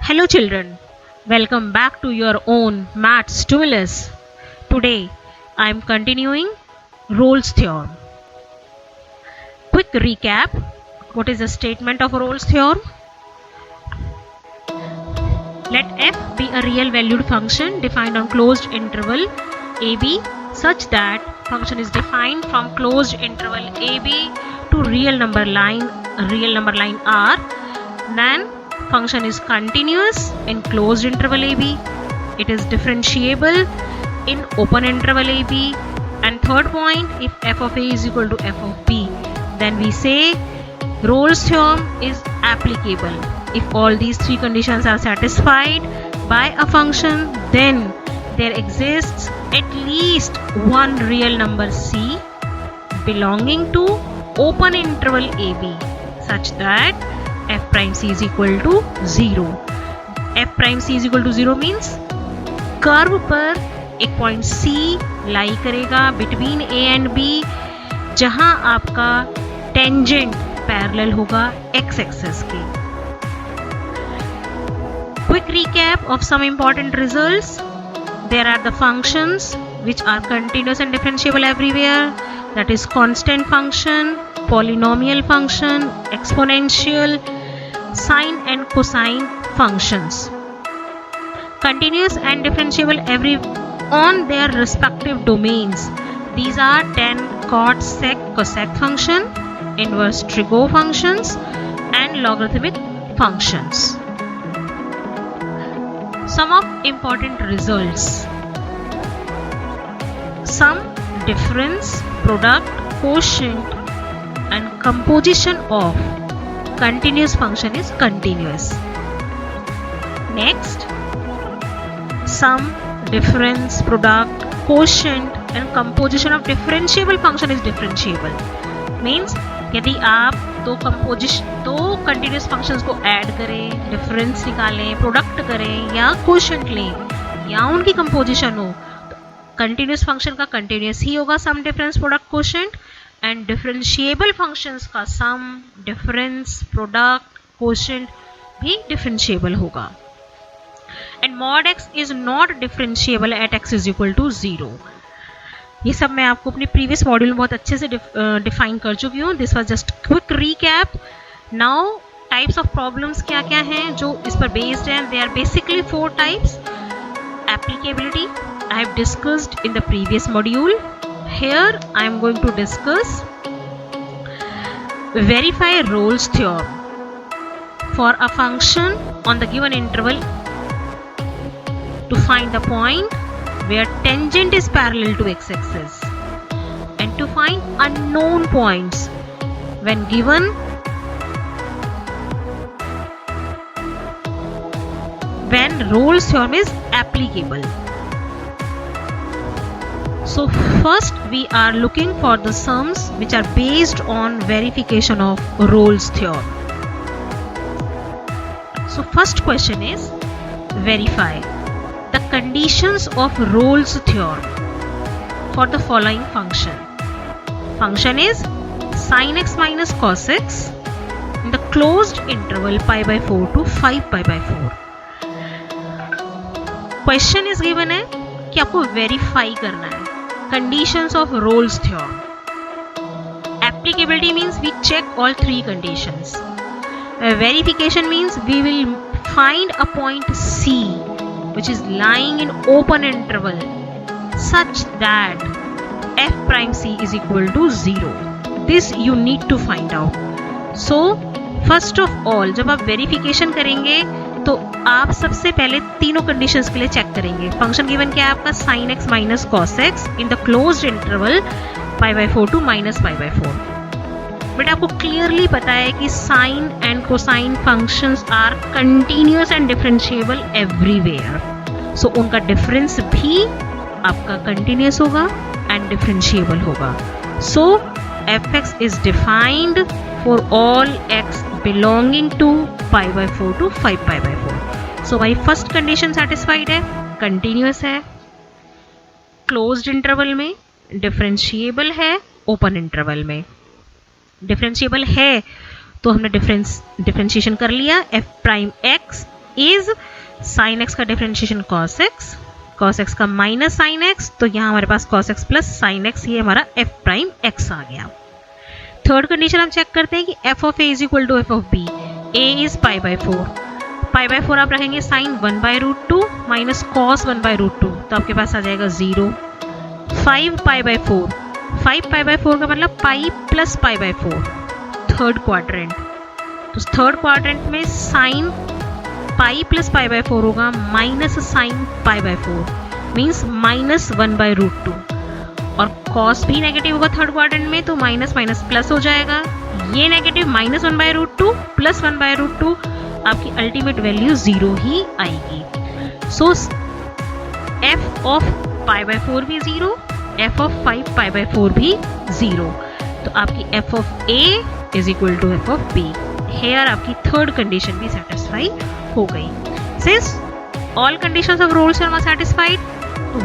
Hello children, welcome back to your own math stimulus. Today I am continuing Rolle's theorem. Quick recap. What is the statement of Rolle's theorem? Let f be a real valued function defined on closed interval ab such that function is defined from closed interval ab to real number line r. Then function is continuous in closed interval ab. It is differentiable in open interval ab. And third point, if f of a is equal to f of b, then we say Rolle's theorem is applicable. If all these three conditions are satisfied by a function, then there exists at least one real number c belonging to open interval ab such that f prime c is equal to 0. f prime c is equal to 0 means curve पर एक point c लाई करेगा between a and b जहां आपका tangent parallel होगा x axis के. Quick recap of some important results. There are the functions which are continuous and differentiable everywhere, that is constant function, polynomial function, exponential, sine and cosine functions. Continuous and differentiable every on their respective domains. These are tan, cot, sec, cosec function, inverse trigo functions and logarithmic functions. Some of important results. Sum, difference, product, quotient and composition of continuous function is continuous. Next, sum, difference, product, quotient and composition of differentiable function is differentiable. Means यदि आप दो continuous functions को add करें, difference निकालें, product करें या quotient लें या उनकी कंपोजिशन हो, तो कंटिन्यूस फंक्शन का कंटिन्यूस ही होगा sum, difference, product, quotient, and differentiable functions का सम, डिफरेंस, प्रोडक्ट, क्वोशिएंट भी डिफरेंशिएबल होगा. And mod x is not differentiable at x is equal to 0. ये सब मैं आपको अपने प्रीवियस मॉड्यूल में बहुत अच्छे से डिफाइन कर चुकी हूँ. This was just quick recap. Now types of problems क्या क्या हैं जो इस पर बेस्ड हैं. They are basically 4 types. Applicability I have discussed in the previous module. Here I am going to discuss verify Rolle's theorem for a function on the given interval to find the point where tangent is parallel to x-axis and to find unknown points when given when Rolle's theorem is applicable. So first we are looking for the sums which are based on verification of Rolle's theorem. So first question is verify the conditions of Rolle's theorem for the following function. Function is sin x minus cos x in the closed interval pi by 4 to 5 pi by 4. Question is given है कि आपको verify करना है conditions of Rolle's theorem. Applicability means we check all 3 conditions. Verification means we will find a point C which is lying in open interval such that f prime c is equal to 0. This you need to find out. So first of all जब आप verification करेंगे तो आप सबसे पहले तीनों conditions के लिए चेक करेंगे. फंक्शन गिवन क्या है आपका sin x minus cos x in the closed interval pi by 4 to minus pi by 4. But आपको क्लियरली पता है कि sine and cosine functions are continuous and differentiable everywhere. So उनका डिफरेंस भी आपका कंटिन्यूअस होगा एंड डिफरेंशिएबल होगा. So f x is defined for all x belonging to pi by 4 to 5 pi by 4. So भाई first condition satisfied है, continuous है closed interval में, differentiable है ओपन इंटरवल में. डिफरेंशिएबल है तो हमने डिफरेंशिएशन कर लिया. F prime x is sine x का डिफरेंशिएशन कॉस एक्स का माइनस साइन एक्स, तो यहाँ हमारे पास cos x plus sine x, ये हमारा एफ प्राइम एक्स आ गया। थर्ड कंडीशन हम चेक करते हैं कि f of a is equal to f of b. A is pi by four आप रखेंगे साइन 1/√2 माइनस कॉस 1/√2, तो आपके पास आ जाएगा 0। 5 पाई बाई फोर का मतलब pi plus pi by four, third quadrant. तो थर्ड क्वाड्रेंट में sine pi plus pi by four होगा minus sine pi by four, means minus 1/√2, और कॉस भी नेगेटिव होगा थर्ड क्वाड्रेंट में, तो माइनस माइनस प्लस हो जाएगा, ये नेगेटिव माइनस 1/√2 प्लस 1/√2, आपकी अल्टीमेट वैल्यू 0 ही आएगी। So f of pi by four भी 0, f of 5 pi by four भी 0, तो आपकी f of a is equal to f of b. Here आपकी थर्ड कंडीशन भी सेटिस्फाई हो गई। Since all conditions of Rolle's theorem are satisfied,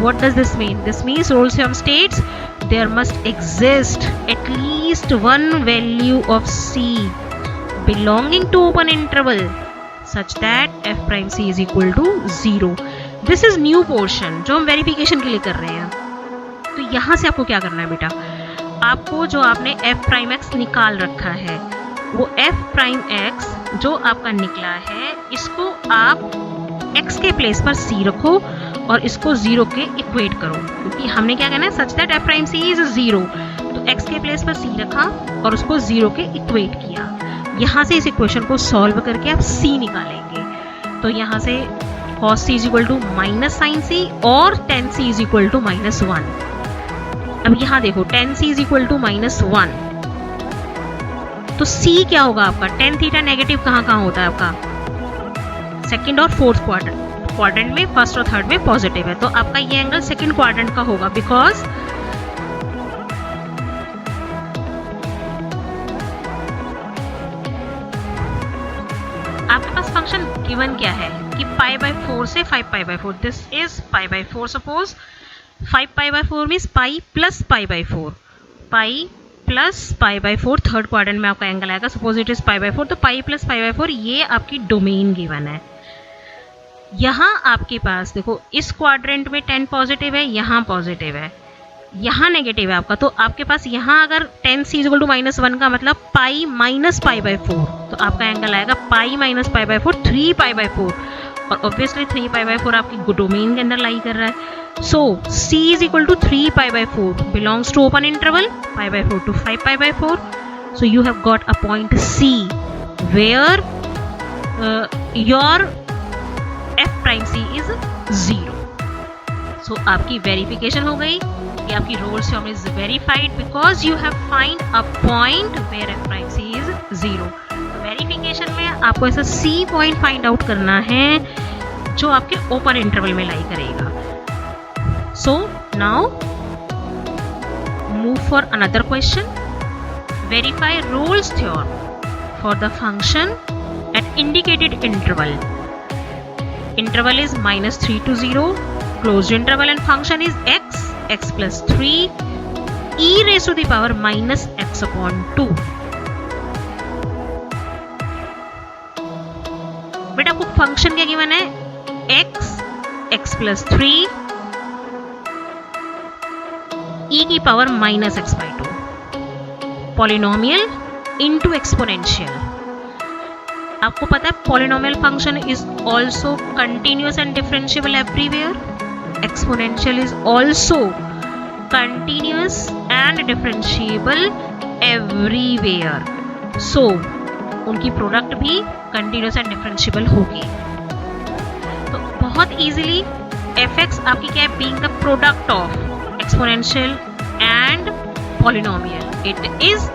what does this mean? This means Rolle's theorem states there must exist at least one value of C belonging to open interval such that f prime C is equal to 0. This is new portion जो हम verification के लिए कर रहे हैं। तो यहाँ से आपको क्या करना है बेटा, आपको जो आपने f प्राइम x निकाल रखा है वो f प्राइम x जो आपका निकला है, इसको आप x के प्लेस पर c रखो और इसको 0 के इक्वेट करो, क्योंकि हमने क्या कहना है such that f prime c is 0, तो x के प्लेस पर c रखा और उसको 0 के इक्वेट किया। यहाँ से इस इक्वेशन को सॉल्व करके आप c निकालेंगे, तो यहाँ से cos c is equal to minus sine c और tan c is equal to -1। अब यहाँ देखो tan c is equal to -1, तो c क्या होगा आपका, tan थीटा नेगेटिव कहाँ कहाँ होता है आपका, सेकंड और फोर्थ क्वाड्रेंट में, फर्स्ट और थर्ड में पॉजिटिव है, तो आपका ये एंगल सेकंड क्वाड्रेंट का होगा, बिकॉज आपके पास फंक्शन गिवन क्या है कि पाई बाई 4 से 5 pi by 4, this is pi by 4, suppose 5 pi by 4 means pi plus pi by 4, pi plus pi by 4 third quadrant में आपका एंगल आएगा, suppose it is pi by 4, तो पाई प्लस पाई बाई 4 ये आपकी डोमेन गिवन है। यहाँ आपके पास देखो इस क्वाड्रेंट में 10 पॉजिटिव है, यहाँ पॉजिटिव है, यहाँ नेगेटिव है आपका, तो आपके पास यहाँ अगर tan c इक्वल टू -1 का मतलब पाई माइनस पाई बाई 4, तो आपका एंगल आएगा pi minus pi by 4, 3 pi by 4, और ऑब्वियसली 3 पाई बाई 4 आपकी डोमेन के अंदर लाई कर रहा है। So c is equal to 3 pi by 4 belongs to open interval pi by 4 to 5 pi by 4, so you have got a point c where your f prime c is 0। सो आपकी verification हो गई कि आपकी Rolle's theorem is verified because you have find a point where f prime c is 0। Verification में आपको ऐसा c point find out करना है जो आपके ओपन इंटरवल में लाई करेगा। So now move for another question, verify Rolle's theorem for the function at indicated interval. Interval is -3 to 0, closed interval, and function is x plus 3 e raised to the power -x upon 2। बेटा आपको function क्या given है, x plus 3 e की power -x/2, polynomial into exponential. आपको पता है polynomial function is also continuous and differentiable everywhere, exponential is also continuous and differentiable everywhere, so उनकी product भी कंटिन्यूअस एंड डिफरेंशिएबल होगी। तो बहुत इजीली fx आपकी क्या है, being the product of exponential and polynomial, it is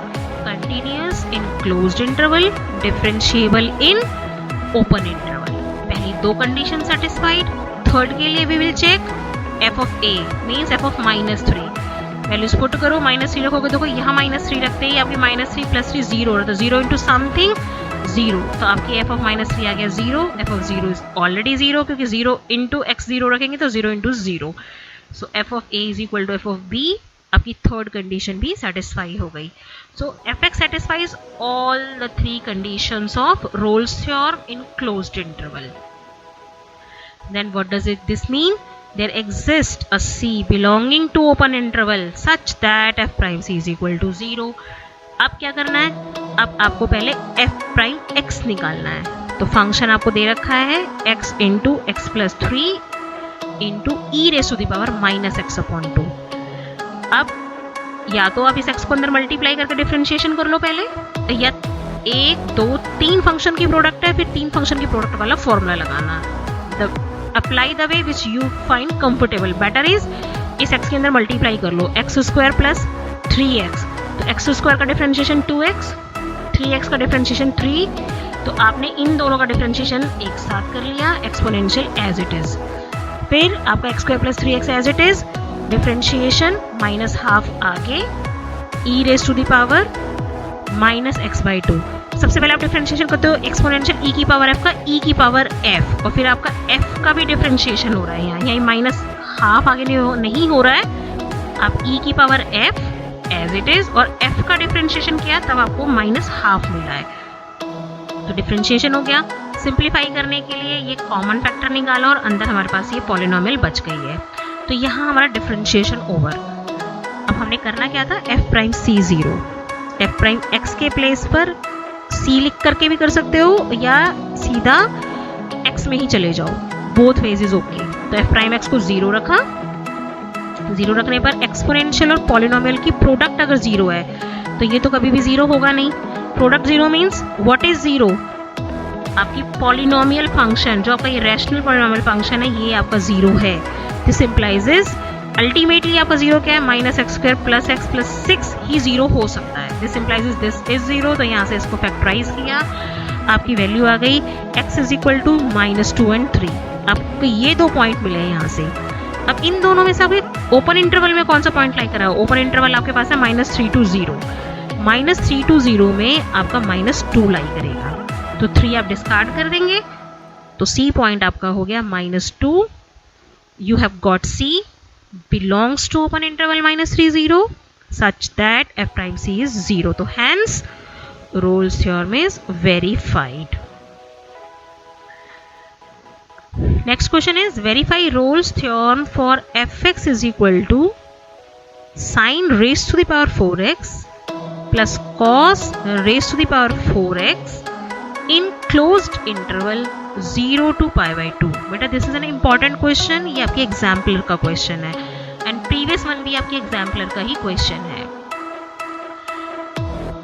continuous in closed interval, differentiable in open interval। पहली दो कंडीशन सेटिस्फाइड, थर्ड के लिए we will check f of a means f of -3, values put करो, -3 रखोगे, देखो यहाँ -3 रखते ही आपकी -3 + 3 0, तो 0 इंटू समथिंग 0, तो आपकी f of -3 आ गया 0, f of 0 इज ऑलरेडी 0 क्योंकि 0 इंटू x 0 रखेंगे तो 0 into 0, so f of a is equal to f of b, आपकी थर्ड कंडीशन भी सेटिस्फाई हो गई। So fx satisfies all the three conditions of Rolle's theorem in closed interval. Then what does this mean? There exists a C belonging to open interval such that f prime c is equal to 0. अब क्या करना है? अब आपको पहले f prime x निकालना है. तो फंक्शन आपको दे रखा है x into x plus 3 into e raise to the power minus x upon 2. अब या तो आप इस x को अंदर मल्टीप्लाई करके डिफरेंशिएशन कर लो पहले, या 1 2 3 फंक्शन की प्रोडक्ट है, फिर 3 फंक्शन की प्रोडक्ट वाला फॉर्मूला लगाना. Apply the way which you find comfortable. Better is इस x के अंदर मल्टीप्लाई कर लो, एक्स स्क्वायर प्लस 3x. तो एक्स स्क्वायर का डिफरेंशिएशन 2x, 3x का डिफरेंशिएशन 3. तो आपने इन दोनों का डिफरेंशिएशन एक साथ कर लिया, एक्सपोनेंशियल एज इट इज. फिर आपका x square plus 3x as it is, differentiation minus half आगे, e raise to the power minus x by 2. सबसे पहले आप डिफरेंशिएशन करते हो एक्सपोनेंशियल ई की पावर एफ का ई की पावर एफ, और फिर आपका एफ का भी डिफरेंशिएशन हो रहा है यहाँ माइनस हाफ आगे नहीं हो रहा है. आप ई की power f as it is और एफ का डिफरेंशिएशन किया तब आपको माइनस हाफ मिला है. तो डिफरेंशिएशन हो गया. सिंप्लीफाई करने के लिए ये कॉमन फैक्टर निकाला और अंदर हमारे पास ये पॉलिनोमियल बच गई है. तो यहाँ हमारा डिफरेंशिएशन ओवर. अब हमने करना क्या था? F prime c 0. F prime x के प्लेस पर सी लिख करके भी कर सकते हो या सीधा एक्स में ही चले जाओ, बोथ वेज इज ओके. तो एफ प्राइम एक्स को 0 रखा. 0 रखने पर एक्सपोनेंशियल और पॉलिनोमियल की प्रोडक्ट अगर 0 है तो ये तो कभी भी 0 होगा नहीं. Product 0 means what is 0? आपकी पॉलिनोमियल फंक्शन, जो आपका ये रैशनल पॉलिनोमियल फंक्शन है, ये आपका 0 है. दिस इंप्लाइज इज अल्टीमेटली आपका 0 क्या है? Minus x square plus x plus 6 ही 0 हो सकता है. This implies is this is 0. तो यहाँ से इसको फैक्टराइज किया, आपकी वैल्यू आ गई x is equal to -2 and 3. आपको ये 2 पॉइंट मिले हैं यहाँ से. अब इन दोनों में से आपके ओपन इंटरवल में कौन सा पॉइंट लाई करा है? ओपन इंटरवल आपके पास है -3 to 0. -3 to 0 में आपका -2 लाई करेगा. तो 3 आप डिस्कार्ड कर देंगे, तो C पॉइंट आपका हो गया -2. You have got C belongs to open interval -3 0 such that f prime c is 0. तो hence Rolle's theorem is verified. Next question is verify Rolle's theorem for fx is equal to sin raised to the power 4x plus cos raised to the power 4x in closed interval 0 to pi by 2. बेटा this is an important question. ये आपके exemplar का question है and previous one भी आपके exemplar का ही question है.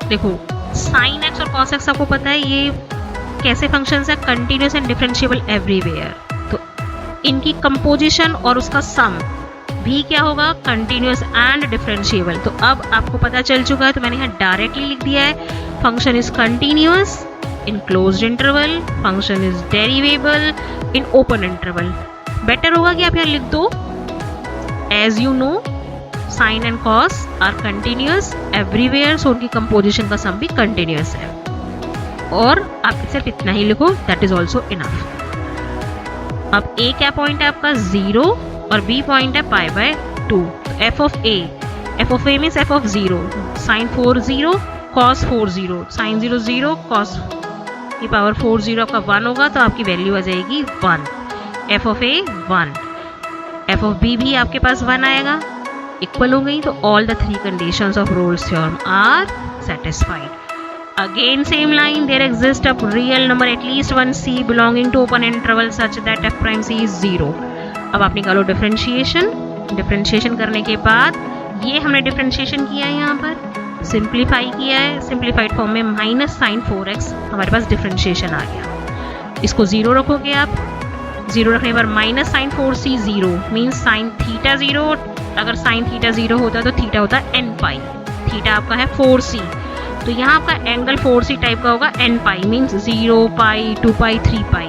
देखो साइन एक्स और कॉस एक्स आपको पता है ये कैसे फंक्शंस है? Continuous and differentiable everywhere. तो इनकी कंपोजिशन और उसका सम भी क्या होगा? Continuous and differentiable. तो अब आपको पता चल चुका है, तो मैंने यहाँ डायरेक्टली लिख दिया है function is continuous in closed interval, function is derivable in open interval. Better होगा कि आप यहाँ लिख दो as you know sin and cos are continuous everywhere, so उनकी composition का सम भी continuous है. और आप सिर्फ इतना ही लिखो, that is also enough. अब A क्या पॉइंट है आपका? 0 और B पॉइंट है pi by 2. f of A means f of 0, sin 4 0 cos 4 0, sin 0 0 cos की पावर 4 0 आपका 1 होगा, तो आपकी वैल्यू आ जाएगी 1. f of a 1, f of b भी आपके पास 1 आएगा, इक्वल हो गई. तो all the 3 conditions of Rolle's theorem are satisfied. Again same line, there exist a real number at least 1 c belonging to open interval such that f prime c is 0. अब आप निकालो differentiation करने के बाद ये हमने डिफरेंशिएशन किया है, यहाँ पर सिंप्लीफाई किया है. सिंप्लीफाइड फॉर्म में माइनस साइन 4x हमारे पास डिफरेंशिएशन आ गया. इसको 0 रखोगे आप. 0 रखने पर minus sine 4c 0 means sine theta 0. अगर साइन थीटा 0 होता तो थीटा होता n पाई. थीटा आपका है 4c, तो यहाँ आपका एंगल 4c टाइप का होगा. n पाई मीन्स 0 पाई 2 पाई 3 पाई.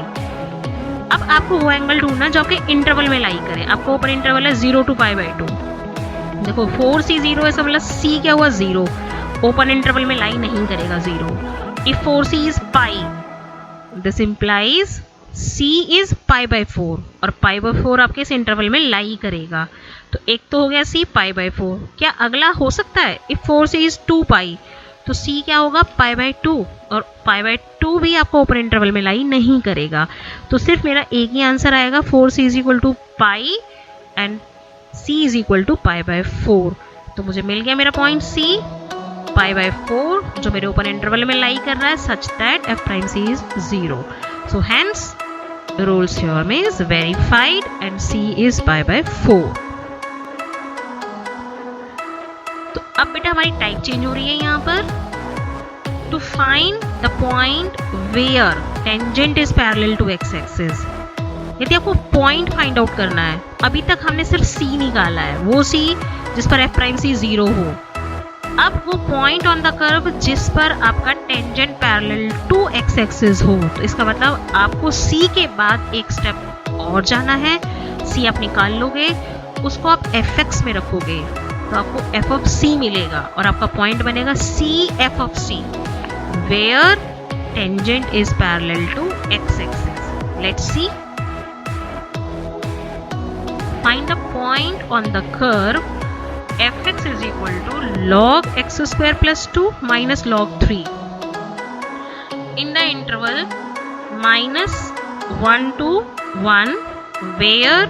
अब आपको वो एंगल ढूंढना जो आपके इंटरवल में लाई करे. आपको ऊपर इंटरवल है 0 to pi by 2. देखो 4c 0 है, मतलब c क्या हुआ? 0. ओपन इंटरवल में लाई नहीं करेगा 0. If 4c is pi, this implies c is pi by 4 और पाई बाय 4 आपके इस इंटरवल में लाई करेगा. तो एक तो हो गया c पाई बाय 4. क्या अगला हो सकता है? इफ 4c इज 2 पाई तो c क्या होगा? Pi by 2. और π/2 भी आपको ओपन इंटरवल में लाई नहीं करेगा। तो सिर्फ मेरा एक ही आंसर आएगा 4c is equal to pi and c is equal to π/4। तो मुझे मिल गया मेरा पॉइंट c π/4 जो मेरे ओपन इंटरवल में लाई कर रहा है such that f prime c is 0। So hence Rolle's theorem is verified and c is π/4। तो अब बेटा हमारी टाइप चेंज हो रही है यहाँ पर। To find the point where tangent is parallel to x axis. यदि आपको पॉइंट फाइंड आउट करना है, अभी तक हमने सिर्फ c निकाला है, वो c जिस पर f प्राइम c 0 हो। अब वो पॉइंट ऑन द कर्व जिस पर आपका tangent parallel to x axis हो। तो इसका मतलब आपको c के बाद एक स्टेप और जाना है। c आप निकाल लोगे, उसको आप fx में रखोगे तो आपको f ऑफ c मिलेगा और आपका पॉइंट बनेगा c f of c where tangent is parallel to x axis. Let's see. Find the point on the curve fx is equal to log x square plus 2 minus log 3 in the interval minus 1 to 1 where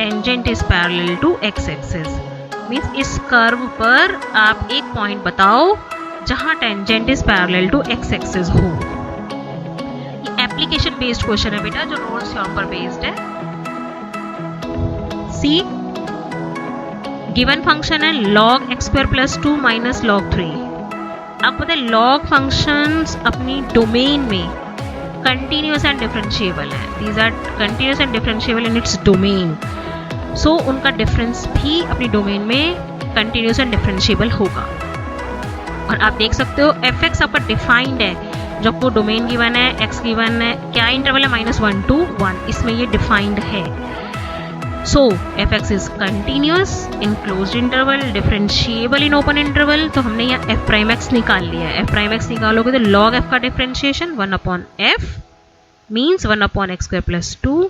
tangent is parallel to x axis. Means इस curve पर आप एक point बताओ जहां tangent is parallel to x axis हो। ये application based question है बेटा जो रोल्स थ्योरम पर बेस्ड है। सी गिवन फंक्शन है log x square plus 2 minus log 3। आपको पता है log फंक्शंस अपनी डोमेन में कंटिन्यूअस एंड डिफरेंशिएबल है। These are continuous and differentiable in its domain. So उनका डिफरेंस भी अपनी डोमेन में कंटिन्यूअस एंड डिफरेंशिएबल होगा। और आप देख सकते हो fx आपका डिफाइंड है, जब वो डोमेन गिवन है, x गिवन है, क्या इंटरवल है -1 to 1, इसमें ये डिफाइंड है। सो fx is continuous in closed interval, differentiable in open interval. तो हमने यहाँ f प्राइम x निकाल लिया है। f प्राइम x निकालोगे तो log f का differentiation 1/f means 1/x square plus 2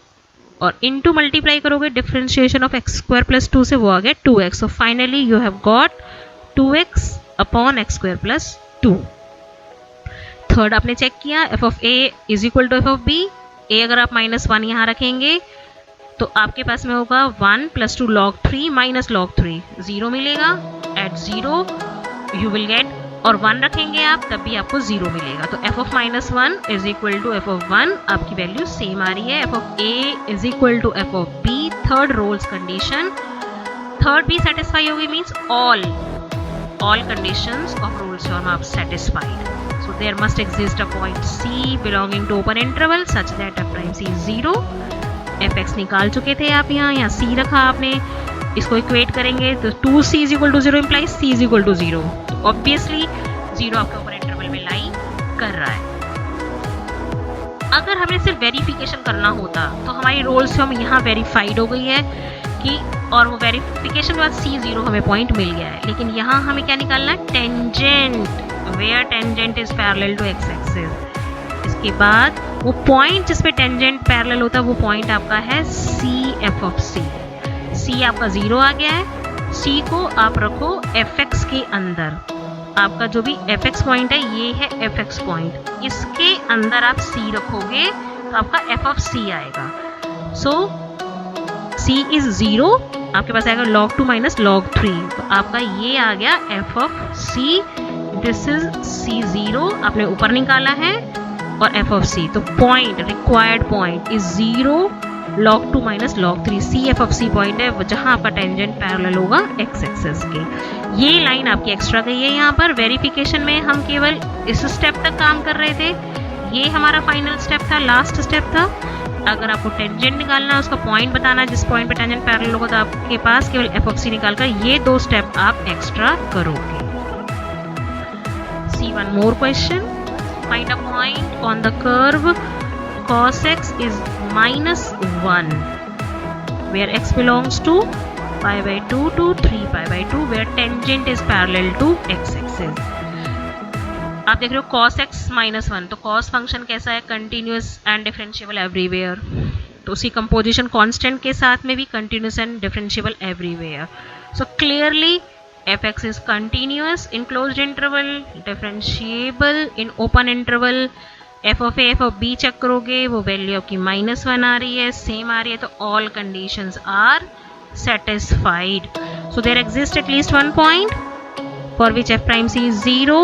और इनटू मल्टीप्लाई करोगे differentiation of x square plus 2 से वो आ गया 2x। So finally you have got 2x upon x square plus 2। Third आपने चेक किया f of a is equal to f of b। a अगर आप -1 यहाँ रखेंगे तो आपके पास में होगा 1 + 2 log 3 माइनस log 3, 0 मिलेगा। एट 0 यू विल गेट, और 1 रखेंगे आप तब भी आपको 0 मिलेगा। तो f of -1 is equal to f of 1, आपकी वैल्यू सेम आ रही है। f of a is equal to f of b। Third Rolle's condition, third भी सेटिस्फाई होगी means all conditions of Rolle's theorem are satisfied. So there must exist a point C belonging to open interval such that f prime c is 0. fx निकाल चुके थे आप यहाँ c रखा आपने, इसको इक्वेट करेंगे तो 2c is equal to 0 implies c is equal to 0. तो obviously 0 आपके ओपन इंटरवल में लाई कर रहा है। अगर हमें सिर्फ वेरिफिकेशन करना होता तो हमारी रोल्स थ्योरम यहाँ वेरीफाइड हो गई है कि, और वो वेरिफिकेशन के बाद c0 हमें पॉइंट मिल गया है। लेकिन यहाँ हमें क्या निकालना है, tangent, where tangent is parallel to x axis. इसके बाद वो पॉइंट जिस पे टेंजेंट पैरेलल होता है वो पॉइंट आपका है c f of c। c आपका 0 आ गया है, c को आप रखो fx के अंदर। आपका जो भी fx पॉइंट है ये है fx पॉइंट, इसके अंदर आप c रखोगे तो आपका f ऑफ c आएगा। सो c इज 0, आपके पास आएगा log 2 माइनस log 3, तो आपका ये आ गया f of c। This is c0 आपने ऊपर निकाला है और f ऑफ c। तो point, required point is 0 log 2 minus log 3। c f of c point है जहां आपका टेंजेंट पैरेलल होगा x एक्सिस के। ये लाइन आपकी एक्स्ट्रा गई है यहाँ पर। वेरिफिकेशन में हम केवल इस स्टेप तक काम कर रहे थे, ये हमारा फाइनल स्टेप था, लास्ट स्टेप था। अगर आपको टेंजेंट निकालना है, उसका पॉइंट बताना है जिस पॉइंट पे टेंजेंट पैरेलल होगा, तो आपके पास केवल f ऑफ c निकालकर ये 2 स्टेप आप एक्स्ट्रा करोगे। See one more question. Find a point on the curve cos x is -1 where x belongs to π/2 to 3π/2 where tangent is parallel to x axis. आप देख रहे हो cos x -1, तो cos function कैसा है, continuous and differentiable everywhere. तो उसी composition constant के साथ में भी continuous and differentiable everywhere. So clearly fx is continuous in closed interval, differentiable in open interval. f of a f of b check करोगे वो वैल्यू आपकी -1 आ रही है, सेम आ रही है, तो all conditions are satisfied. So there exists at least one point for which f prime c is 0.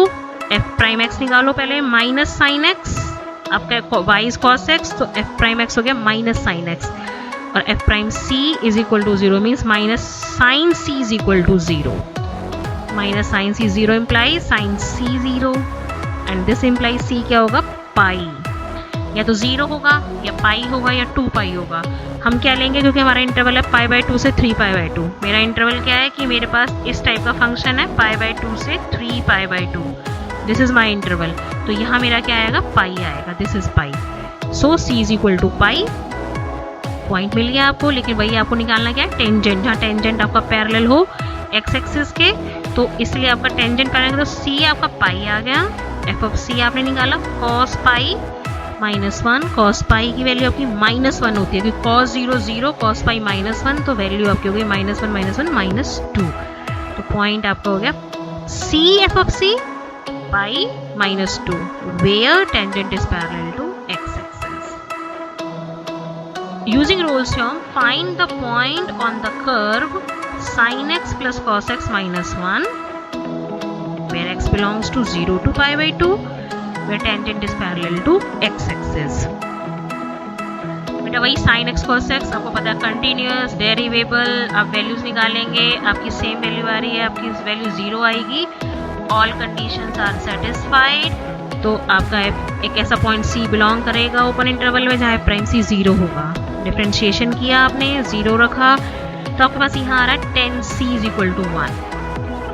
f prime x निकालो पहले, माइनस साइन x, आपका y is cos x, तो f prime x हो गया माइनस साइन x, और f prime c is equal to 0 means minus sin c is equal to 0. Minus sin c 0 implies sin c 0 and this implies c क्या होगा, पाई, या तो 0 होगा या पाई होगा या 2 पाई होगा. हम क्या लेंगे, क्योंकि हमारा इंटरवल है पाई बाई 2 से 3 पाई बाई 2. मेरा इंटरवल क्या है कि मेरे पास इस टाइप का फंक्शन है पाई बाई 2 से 3 pi by 2. This is my interval, तो यहाँ मेरा क्या आएगा, पाई आएगा, this is pi. So c is equal to pi. Point मिल गया आपको, लेकिन वही आपको निकालना क्या है, टेंजेंट. जहाँ टेंजेंट आपका पैरेलल हो x एक्सिस के, तो इसलिए आपका टेंजेंट करेंगे तो c आपका पाई आ गया. f ऑफ c आपने निकाला cos पाई -1. cos पाई की वैल्यू आपकी -1 होती है, क्योंकि cos 0 0, cos पाई -1, तो वैल्यू आपकी हो गई -1 -2. तो पॉइंट आपका हो गया c f of c pi -2 where tangent is parallel to x axis. Using Rolle's theorem, find the point on the curve sin x plus cos x -1 where x belongs to 0 to pi by 2 where tangent is parallel to x axis. बेटा वही sin x cos x आपको पता है, continuous डेरिवेबल. आप values निकालेंगे, आपकी same value आ रही है, आपकी वैल्यू 0 आएगी. ऑल कंडीशंस आर सेटिस्फाइड, तो आपका एक ऐसा पॉइंट c बिलोंग करेगा ओपन इंटरवल में जहाँ प्राइम c 0 होगा. डिफरेंशिएशन किया आपने, 0 रखा, तो आपके पास यहाँ आ रहा है tan c is equal to 1.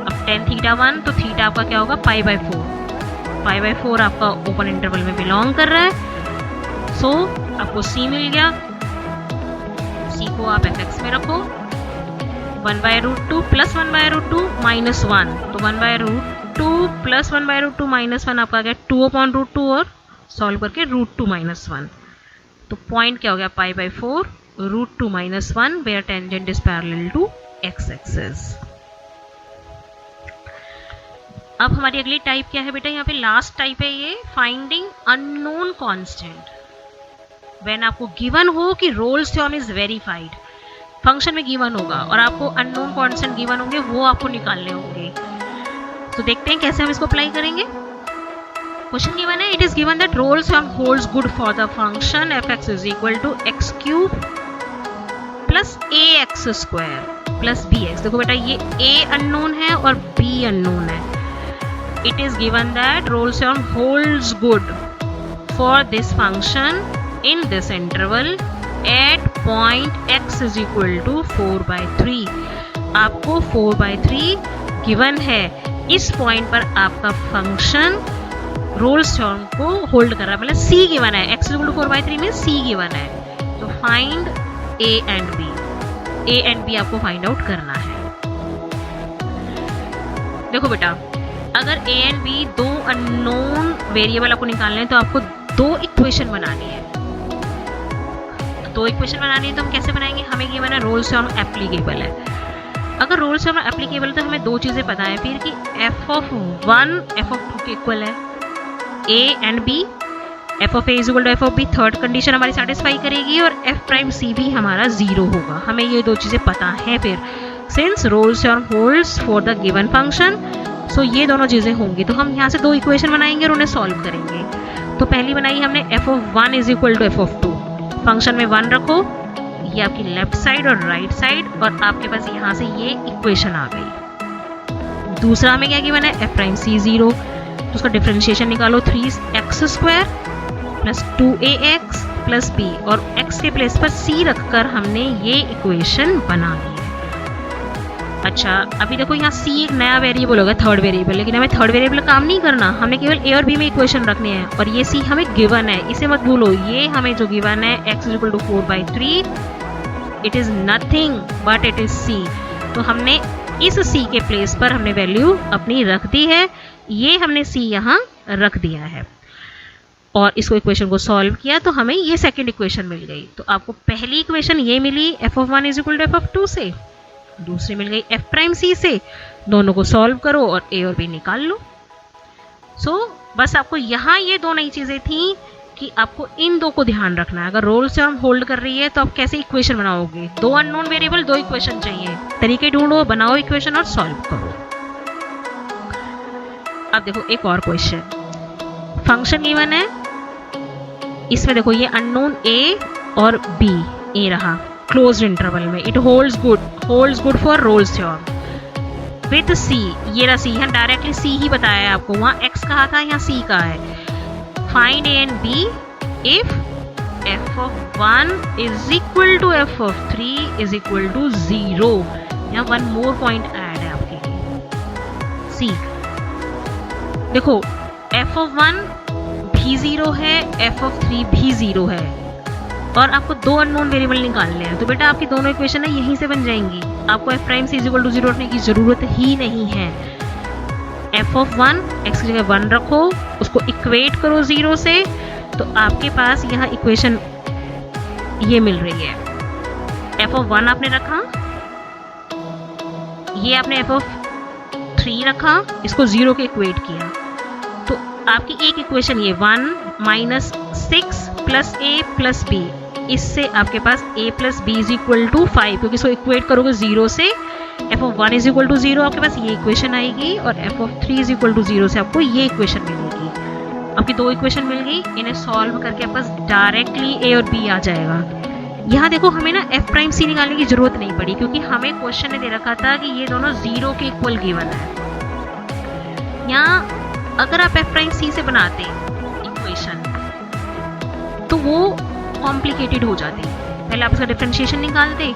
अब tan थीटा 1, तो थीटा आपका क्या होगा, पाई बाई 4. पाई बाई 4 आपका ओपन इंटरवल में बिलोंग कर रहा है. सो आपको c मिल गया. c को आप fx में रखो, 1/√2 प्लस 1/√2 -1, तो 1/√2 प्लस 1/√2 -1 आपका आ गया 2/√2 और सॉल्व करके √2 -1. तो पॉइंट क्या हो गया, pi by 4 √2 -1 where tangent is parallel to x axis. अब हमारी अगली टाइप क्या है बेटा, यहाँ पे लास्ट टाइप है ये, फाइंडिंग अननोन कांस्टेंट. व्हेन आपको गिवन हो कि roles theorem is verified, function में गिवन होगा और आपको अननोन कांस्टेंट गिवन होंगे, वो आपको निकालने होंगे. तो देखते हैं कैसे हम इसको अप्लाई करेंगे. क्वेश्चन गिवन है, it is given that Rolle's theorem holds good for the function fx is equal to x³ plus ax² plus bx. देखो बेटा ये a अननोन है और b अननोन है. It is given that Rolle's theorem holds good for this function in this interval at point x is equal to 4/3. आपको 4/3 given है. इस point पर आपका फंक्शन रोल्स थ्योरम को होल्ड कर रहा है, मतलब c गिवन है, x इज इक्वल टू 4/3 में c गिवन है. तो find a and b. a and b आपको फाइंड आउट करना है. देखो बेटा, अगर a एंड b दो अननोन वेरिएबल आपको निकालने हैं, तो आपको दो इक्वेशन बनानी है. तो इक्वेशन बनानी है तो हम कैसे बनाएंगे, हमें गिवन है रोल्स थ्योरम एप्लीकेबल है. अगर रोल्स थ्योरम एप्लीकेबल है तो हमें दो चीज़ें पता है फिर कि f ऑफ 1 f ऑफ 2 के इक्वल है, a and b. f of a is equal to f of b third condition हमारी सेटिस्फाई करेगी, और f प्राइम c भी हमारा 0 होगा. हमें ये दो चीज़ें पता है. फिर since Rolle's theorem holds for the given function, so ये दोनों चीज़ें होंगी. तो हम यहाँ से दो इक्वेशन बनाएंगे और उन्हें सॉल्व करेंगे. तो पहली बनाई हमने f of 1 is equal to f of 2. Function में 1 रखो, ये आपकी लेफ्ट साइड और राइट साइड, और आपके पास यहाँ से ये इक्वेशन आ गई. दूसरा हमें क्या गिवन है, f प्राइम c 0, तो उसका डिफरेंशिएशन निकालो, 3x² plus 2ax plus b, और x के प्लेस पर c रखकर हमने ये इक्वेशन बना ली है. अच्छा, अभी देखो यहाँ c एक नया वेरिएबल होगा, थर्ड वेरिएबल, लेकिन हमें थर्ड वेरिएबल काम नहीं करना, हमें केवल a और b में इक्वेशन रखने हैं. और ये c हमें गिवन है, इसे मत भूलो. ये हमें जो गिवन है x is equal to 4/3, it is nothing but it is c. तो हमने इस c के प्लेस पर हमने वैल्यू अपनी रख दी है. ये हमने c यहाँ रख दिया है और इसको इक्वेशन को सॉल्व किया, तो हमें ये सेकंड इक्वेशन मिल गई. तो आपको पहली इक्वेशन ये मिली f of 1 is equal to f of 2 से, दूसरी मिल गई एफ प्राइम सी से, दोनों को सॉल्व करो और ए और बी निकाल लो। सो बस आपको यहाँ ये दो नई चीज़ें थी कि आपको इन दो को ध्यान रखना है। अगर रोल्स थ्योरम होल्ड कर रही है तो आप कैसे इक्वेशन बनाओगे, दो अननोन वेरिएबल, दो इक्वेशन चाहिए, तरीके ढूंढो, बनाओ इक्वेशन और सॉल्व करो। अब देखो एक और क्वेश्चन, फंक्शन गिवन है, इसमें देखो ये अननोन ए और बी, ए रहा क्लोज्ड इंटरवल में, it holds good for Rolle's theorem with c, ये रहा सी, यहाँ डायरेक्टली सी ही बताया है आपको, वहाँ एक्स कहा था, यहाँ सी का है। Find A and B if f of 1 is equal to f of 3 is equal to 0। यहाँ वन मोर पॉइंट ऐड है आपके लिए, सी देखो f of 1 भी 0 है, f of 3 भी 0 है, और आपको दो अननोन वेरिएबल निकालने हैं, तो बेटा आपकी दोनों इक्वेशन है यहीं से बन जाएंगी, आपको f prime c equal to 0 रखने की जरूरत ही नहीं है। f of 1 x की जगह 1 रखो, उसको इक्वेट करो 0 से, तो आपके पास यहाँ इक्वेशन ये मिल रही है। f of 1 आपने रखा, ये आपने f of 3 रखा, इसको 0 के इक्वेट किया, तो आपकी एक इक्वेशन ये 1 minus 6 plus a plus b, इससे आपके पास a plus b is equal to 5, क्योंकि इसको इक्वेट करोगे 0 से, f of 1 is equal to 0 आपके पास ये इक्वेशन आएगी, और f of 3 is equal to 0 से आपको ये इक्वेशन मिलेगी। आपकी दो इक्वेशन मिल गई, इन्हें सॉल्व करके आपके पास डायरेक्टली a और b आ जाएगा। यहाँ देखो हमें ना f प्राइम सी निकालने की जरूरत नहीं पड़ी, क्योंकि हमें क्वेश्चन ने दे रखा था कि ये दोनों 0 के इक्वल गिवन है। यहाँ अगर आप f प्राइम सी से बनाते इक्वेशन तो वो कॉम्प्लिकेटेड हो जाती, पहले आप इसका डिफरेंशिएशन निकालते,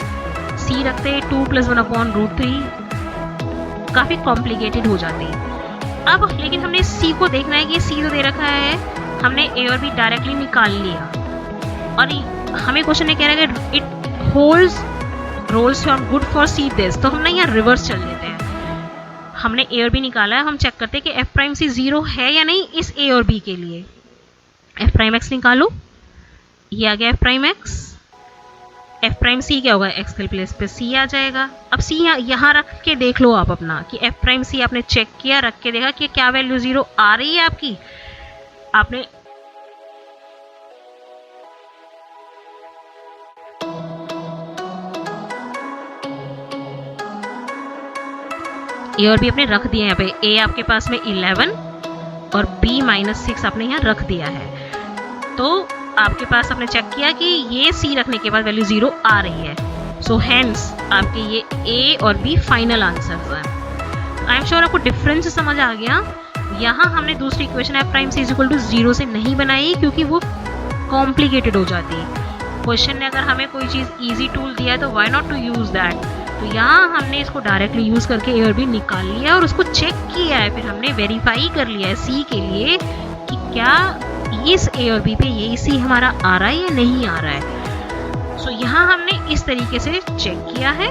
c रखते 2 + 1/√3, काफी कॉम्प्लिकेटेड हो जाती। अब लेकिन हमने c को देखना है कि c तो दे रखा है, हमने a और b डायरेक्टली निकाल लिया, और हमें क्वेश्चन में कह रहा है कि it holds Rolle's theorem good for see this, तो हम ना यहाँ रिवर्स चल लेते हैं। हमने a और b निकाला है, हम चेक करते हैं कि f प्राइम सी 0 है या नहीं इस a और b के लिए। f प्राइम x निकालो, ये आ गया f prime x, f prime c क्या होगा, x के प्लेस पे c आ जाएगा। अब c यहाँ रख के देख लो आप अपना कि f प्राइम सी आपने चेक किया, रख के देखा कि क्या वैल्यू 0 आ रही है आपकी, आपने ए और बी आपने रख दिया यहाँ पे, a आपके पास में 11 और b -6 आपने यहाँ रख दिया है, तो आपके पास आपने चेक किया कि ये c रखने के बाद वैल्यू 0 आ रही है। सो हेंस आपके ये a और b फाइनल आंसर्स हैं। आई एम श्योर आपको डिफरेंस समझ आ गया। यहाँ हमने दूसरी equation f prime c equal to 0 से नहीं बनाई, क्योंकि वो कॉम्प्लिकेटेड हो जाती है। क्वेश्चन ने अगर हमें कोई चीज़ ईजी टूल दिया है तो why not to use that, तो यहाँ हमने इसको डायरेक्टली यूज़ करके ए और बी निकाल लिया और उसको चेक किया है, फिर हमने वेरीफाई कर लिया है सी के लिए कि क्या इस ए और बी पे ये सी हमारा आ रहा है या नहीं आ रहा है। सो यहाँ हमने इस तरीके से चेक किया है।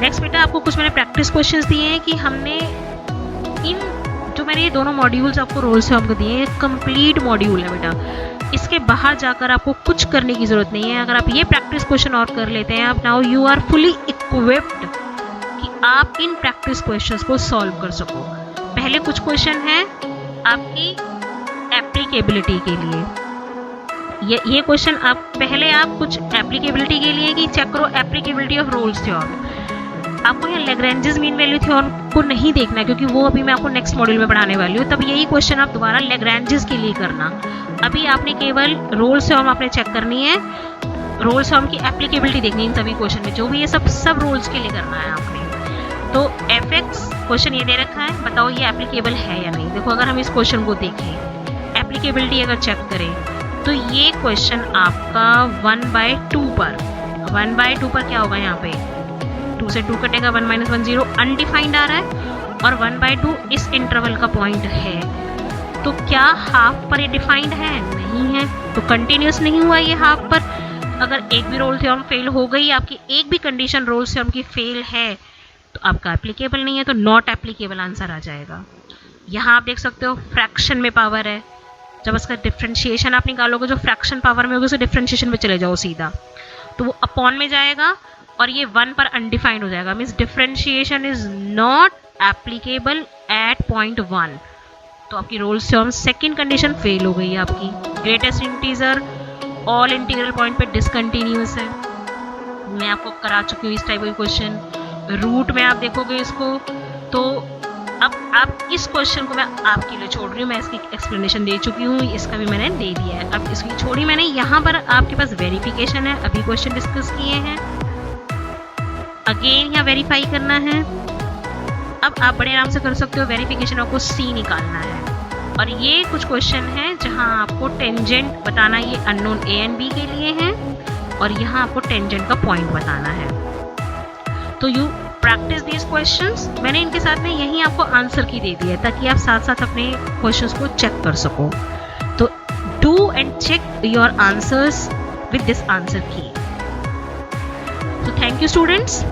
नेक्स्ट बेटा आपको कुछ मैंने प्रैक्टिस क्वेश्चंस दिए हैं कि हमने इन जो मैंने ये दोनों मॉड्यूल्स आपको रोल्स हमको दिए हैं, कंप्लीट मॉड्यूल है बेटा, इसके बाहर जाकर आपको कुछ करने की जरूरत नहीं है। अगर आप ये प्रैक्टिस क्वेश्चन और कर लेते हैं, आप now you are fully equipped कि आप इन प्रैक्टिस क्वेश्चंस को सॉल्व कर सको। पहले कुछ क्वेश्चन है आपकी एप्लीकेबिलिटी के लिए, ये क्वेश्चन आप पहले आप कुछ एप्लीकेबिलिटी के लिए कि चेक करो एप्लीकेबिलिटी ऑफ रोल्स थ्योरम। आपको यहाँ लैग्रेंजेस मीन वैल्यू थ्योरम को नहीं देखना, क्योंकि वो अभी मैं आपको नेक्स्ट मॉड्यूल में पढ़ाने वाली हूँ, तब यही क्वेश्चन आप दोबारा लैग्रेंजेस के लिए करना। अभी आपने केवल रोल्स थ्योरम आपने चेक करनी है, रोल्स थ्योरम की एप्लीकेबिलिटी देखनी है इन सभी क्वेश्चन में, जो भी ये सब रोल्स के लिए करना है आपने। तो fx क्वेश्चन ये दे रखा है, बताओ ये एप्लीकेबल है या नहीं। देखो अगर हम इस क्वेश्चन को देखें, एप्लीकेबिलिटी अगर चेक करें तो ये क्वेश्चन आपका 1/2 पर, 1/2 पर क्या होगा, यहाँ पे 2 से 2 कटेगा, 1 - 1 0 अनडिफाइंड आ रहा है, और 1/2 इस इंटरवल का पॉइंट है। तो क्या हाफ पर ये डिफाइंड है, नहीं है, तो कंटिन्यूस नहीं हुआ ये हाफ पर। अगर एक भी रोल थ्योरम फेल हो गई, आपकी एक भी कंडीशन रोल थ्योरम की फेल है, तो आपका एप्लीकेबल नहीं है, तो नॉट एप्लीकेबल आंसर आ जाएगा। यहाँ आप देख सकते हो फ्रैक्शन में पावर है, जब उसका डिफ्रेंशिएशन आप निकालोगे, जो फ्रैक्शन पावर में होगी उसे डिफ्रेंशिएशन में चले जाओ सीधा, तो वो अपॉन में जाएगा और ये 1 पर अनडिफाइंड हो जाएगा, means differentiation is not applicable at point 1। तो आपकी Rolle's theorem second condition fail हो गई है आपकी। Greatest integer all integral point पे डिसकंटिन्यूस है, मैं आपको करा चुकी हूँ इस टाइप के क्वेश्चन। रूट में आप देखोगे इसको, तो अब आप इस क्वेश्चन को मैं आपके लिए छोड़ रही हूँ, मैं इसकी एक्सप्लेनेशन दे चुकी हूँ, इसका भी मैंने दे दिया है, अब इसकी छोड़ी मैंने। यहाँ पर आपके पास वेरिफिकेशन है, अभी क्वेश्चन डिस्कस किए हैं, अगेन यहाँ वेरीफाई करना है। अब आप बड़े आराम से कर सकते हो, वेरिफिकेशन आपको सी निकालना है, और ये कुछ क्वेश्चन है जहाँ आपको टेंजेंट बताना, ये अननोन ए एंड बी के लिए है, और यहाँ आपको टेंजेंट का पॉइंट बताना है। तो यू प्रैक्टिस दीज क्वेश्चंस, मैंने इनके साथ में यही आपको आंसर की दे दी है ताकि आप साथ साथ अपने क्वेश्चंस को चेक कर सको। तो do and check your answers with this answer की। तो थैंक यू स्टूडेंट्स।